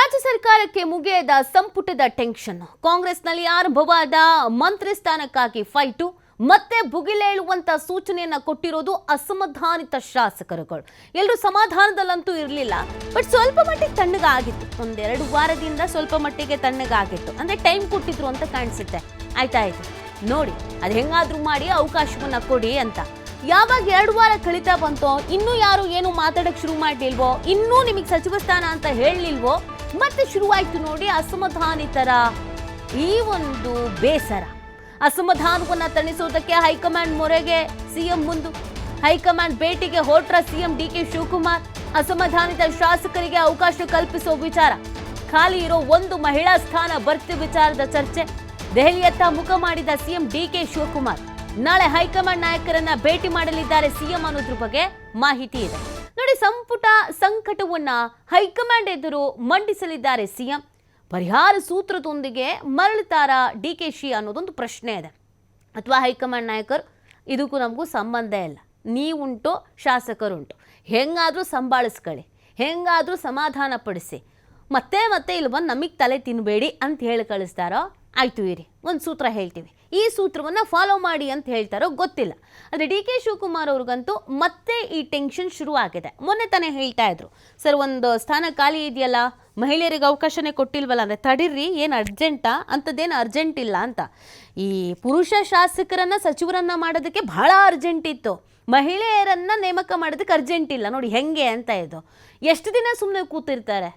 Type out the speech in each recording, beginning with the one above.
ರಾಜ್ಯ ಸರ್ಕಾರಕ್ಕೆ ಮುಗಿಯದ ಸಂಪುಟದ ಟೆನ್ಷನ್. ಕಾಂಗ್ರೆಸ್ನಲ್ಲಿ ಆರಂಭವಾದ ಮಂತ್ರಿ ಸ್ಥಾನಕ್ಕಾಗಿ ಫೈಟು. ಮತ್ತೆ ಭುಗಿಲೇಳುವಂತ ಸೂಚನೆಯನ್ನ ಕೊಟ್ಟಿರೋದು ಅಸಮಾಧಾನಿತ ಶಾಸಕರುಗಳು. ಎಲ್ಲರೂ ಸಮಾಧಾನದಲ್ಲಂತೂ ಇರಲಿಲ್ಲ, ಬಟ್ ಸ್ವಲ್ಪ ಮಟ್ಟಿಗೆ ತಣ್ಣಗಾಗಿತ್ತು. ಒಂದೆರಡು ವಾರದಿಂದ ಸ್ವಲ್ಪ ಮಟ್ಟಿಗೆ ತಣ್ಣಗಾಗಿತ್ತು, ಅಂದ್ರೆ ಟೈಮ್ ಕೊಟ್ಟಿದ್ರು ಅಂತ ಕಾಣಿಸುತ್ತೆ. ಆಯ್ತಾಯ್ತು ನೋಡಿ, ಅದು ಹೆಂಗಾದ್ರೂ ಮಾಡಿ ಅವಕಾಶವನ್ನ ಕೊಡಿ ಅಂತ. ಯಾವಾಗ 2 ವಾರ ಕಳೀತಾ ಬಂತೋ, ಇನ್ನೂ ಯಾರು ಏನು ಮಾತಾಡಕ್ ಶುರು ಮಾಡಲಿಲ್ವೋ, ಇನ್ನೂ ನಿಮಗೆ ಸಚಿವ ಸ್ಥಾನ ಅಂತ ಹೇಳಲಿಲ್ವೋ, ಮತ್ತೆ ಶುರುವಾಯ್ತು ನೋಡಿ ಅಸಮಾಧಾನಿತರ ಈ ಒಂದು ಬೇಸರ. ಅಸಮಾಧಾನವನ್ನ ತಣಿಸೋದಕ್ಕೆ ಹೈಕಮಾಂಡ್ ಮೊರೆಗೆ ಸಿಎಂ ಮುಂದು. ಹೈಕಮಾಂಡ್ ಭೇಟಿಗೆ ಹೊರಟ್ರ ಸಿಎಂ ಡಿಕೆ ಶಿವಕುಮಾರ್. ಅಸಮಾಧಾನಿತ ಶಾಸಕರಿಗೆ ಅವಕಾಶ ಕಲ್ಪಿಸೋ ವಿಚಾರ, ಖಾಲಿ ಇರೋ 1 ಮಹಿಳಾ ಸ್ಥಾನ ಭರ್ತಿ ವಿಚಾರದ ಚರ್ಚೆ. ದೆಹಲಿಯತ್ತ ಮುಖ ಮಾಡಿದ ಸಿಎಂ ಡಿಕೆ ಶಿವಕುಮಾರ್ ನಾಳೆ ಹೈಕಮಾಂಡ್ ನಾಯಕರನ್ನ ಭೇಟಿ ಮಾಡಲಿದ್ದಾರೆ ಸಿಎಂ ಅನ್ನೋದ್ರ ಬಗ್ಗೆ ಮಾಹಿತಿ ಇದೆ ನೋಡಿ. ಸಂಪುಟ ಸಂಕಟವನ್ನ ಹೈಕಮಾಂಡ್ ಎದುರು ಮಂಡಿಸಲಿದ್ದಾರೆ ಸಿಎಂ. ಪರಿಹಾರ ಸೂತ್ರದೊಂದಿಗೆ ಮರಳುತ್ತಾರಾ ಡಿಕೆಶಿ ಅನ್ನೋದೊಂದು ಪ್ರಶ್ನೆ ಇದೆ. ಅಥವಾ ಹೈಕಮಾಂಡ್ ನಾಯಕರು ಇದಕ್ಕೂ ನಮಗೂ ಸಂಬಂಧ ಇಲ್ಲ, ನೀವುಂಟು ಶಾಸಕರುಂಟು, ಹೆಂಗಾದರೂ ಸಂಭಾಳಿಸ್ಕೊಳ್ಳಿ, ಹೆಂಗಾದರೂ ಸಮಾಧಾನ ಪಡಿಸಿ, ಮತ್ತೆ ಮತ್ತೆ ಇಲ್ಲಿ ಬಂದು ನಮಗೆ ತಲೆ ತಿನ್ನಬೇಡಿ ಅಂತ ಹೇಳಿ ಕಳಿಸ್ತಾರೋ. ಆಯ್ತು ಇರಿ, ಒಂದು ಸೂತ್ರ ಹೇಳ್ತೀವಿ, ಈ ಸೂತ್ರವನ್ನು ಫಾಲೋ ಮಾಡಿ ಅಂತ ಹೇಳ್ತಾರೋ ಗೊತ್ತಿಲ್ಲ. ಆದರೆ ಡಿ ಕೆ ಶಿವಕುಮಾರ್ ಅವ್ರಿಗಂತೂ ಮತ್ತೆ ಈ ಟೆನ್ಷನ್ ಶುರು ಆಗಿದೆ. ಮೊನ್ನೆ ತಾನೇ ಹೇಳ್ತಾ ಇದ್ರು, ಸರ್ ಒಂದು ಸ್ಥಾನ ಖಾಲಿ ಇದೆಯಲ್ಲ, ಮಹಿಳೆಯರಿಗೆ ಅವಕಾಶನೇ ಕೊಟ್ಟಿಲ್ವಲ್ಲ, ಅಂದರೆ ತಡೀರಿ, ಏನು ಅರ್ಜೆಂಟಾ, ಅಂಥದ್ದೇನು ಅರ್ಜೆಂಟ್ ಇಲ್ಲ ಅಂತ. ಈ ಪುರುಷ ಶಾಸಕರನ್ನು ಸಚಿವರನ್ನ ಮಾಡೋದಕ್ಕೆ ಬಹಳ ಅರ್ಜೆಂಟ್ ಇತ್ತು, ಮಹಿಳೆಯರನ್ನು ನೇಮಕ ಮಾಡೋದಕ್ಕೆ ಅರ್ಜೆಂಟ್ ಇಲ್ಲ. ನೋಡಿ ಹೆಂಗೆ ಅಂತ ಇದು. ಎಷ್ಟು ದಿನ ಸುಮ್ಮನೆ ಕೂತಿರ್ತಾರೆ?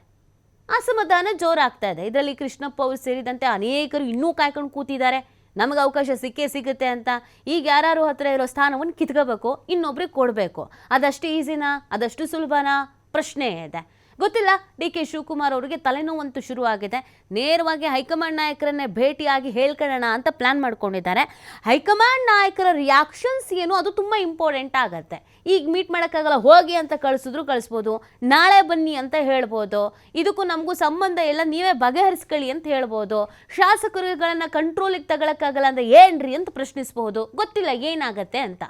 ಅಸಮಾಧಾನ ಜೋರಾಗ್ತಾ ಇದೆ. ಇದರಲ್ಲಿ ಕೃಷ್ಣಪ್ಪ ಅವರು ಸೇರಿದಂತೆ ಅನೇಕರು ಇನ್ನೂ ಕಾಯ್ಕೊಂಡು ಕೂತಿದ್ದಾರೆ, ನಮಗೆ ಅವಕಾಶ ಸಿಕ್ಕೇ ಸಿಗುತ್ತೆ ಅಂತ. ಈಗ ಯಾರು ಹತ್ರ ಇರೋ ಸ್ಥಾನವನ್ನು ಕಿತ್ಕೋಬೇಕು, ಇನ್ನೊಬ್ರಿಗೆ ಕೊಡಬೇಕು. ಅದಷ್ಟು ಈಸಿನಾ, ಅದಷ್ಟು ಸುಲಭನಾ? ಪ್ರಶ್ನೆ ಇದೆ. ಗೊತ್ತಿಲ್ಲ. ಡಿ ಕೆ ಶಿವಕುಮಾರ್ ಅವರಿಗೆ ತಲೆನೋವಂತೂ ಶುರು ಆಗಿದೆ. ನೇರವಾಗಿ ಹೈಕಮಾಂಡ್ ನಾಯಕರನ್ನೇ ಭೇಟಿಯಾಗಿ ಹೇಳ್ಕೊಳ್ಳೋಣ ಅಂತ ಪ್ಲಾನ್ ಮಾಡ್ಕೊಂಡಿದ್ದಾರೆ. ಹೈಕಮಾಂಡ್ ನಾಯಕರ ರಿಯಾಕ್ಷನ್ಸ್ ಏನು, ಅದು ತುಂಬ ಇಂಪಾರ್ಟೆಂಟ್ ಆಗುತ್ತೆ. ಈಗ ಮೀಟ್ ಮಾಡೋಕ್ಕಾಗಲ್ಲ, ಹೋಗಿ ಅಂತ ಕಳಿಸಿದ್ರು ಕಳಿಸ್ಬೋದು, ನಾಳೆ ಬನ್ನಿ ಅಂತ ಹೇಳ್ಬೋದು, ಇದಕ್ಕೂ ನಮಗೂ ಸಂಬಂಧ ಇಲ್ಲ, ನೀವೇ ಬಗೆಹರಿಸ್ಕೊಳ್ಳಿ ಅಂತ ಹೇಳ್ಬೋದು. ಶಾಸಕರುಗಳನ್ನ ಕಂಟ್ರೋಲಿಗೆ ತಗೊಳಕ್ಕಾಗಲ್ಲ ಅಂದರೆ ಏನ್ರಿ ಅಂತ ಪ್ರಶ್ನಿಸಬಹುದು. ಗೊತ್ತಿಲ್ಲ ಏನಾಗತ್ತೆ ಅಂತ.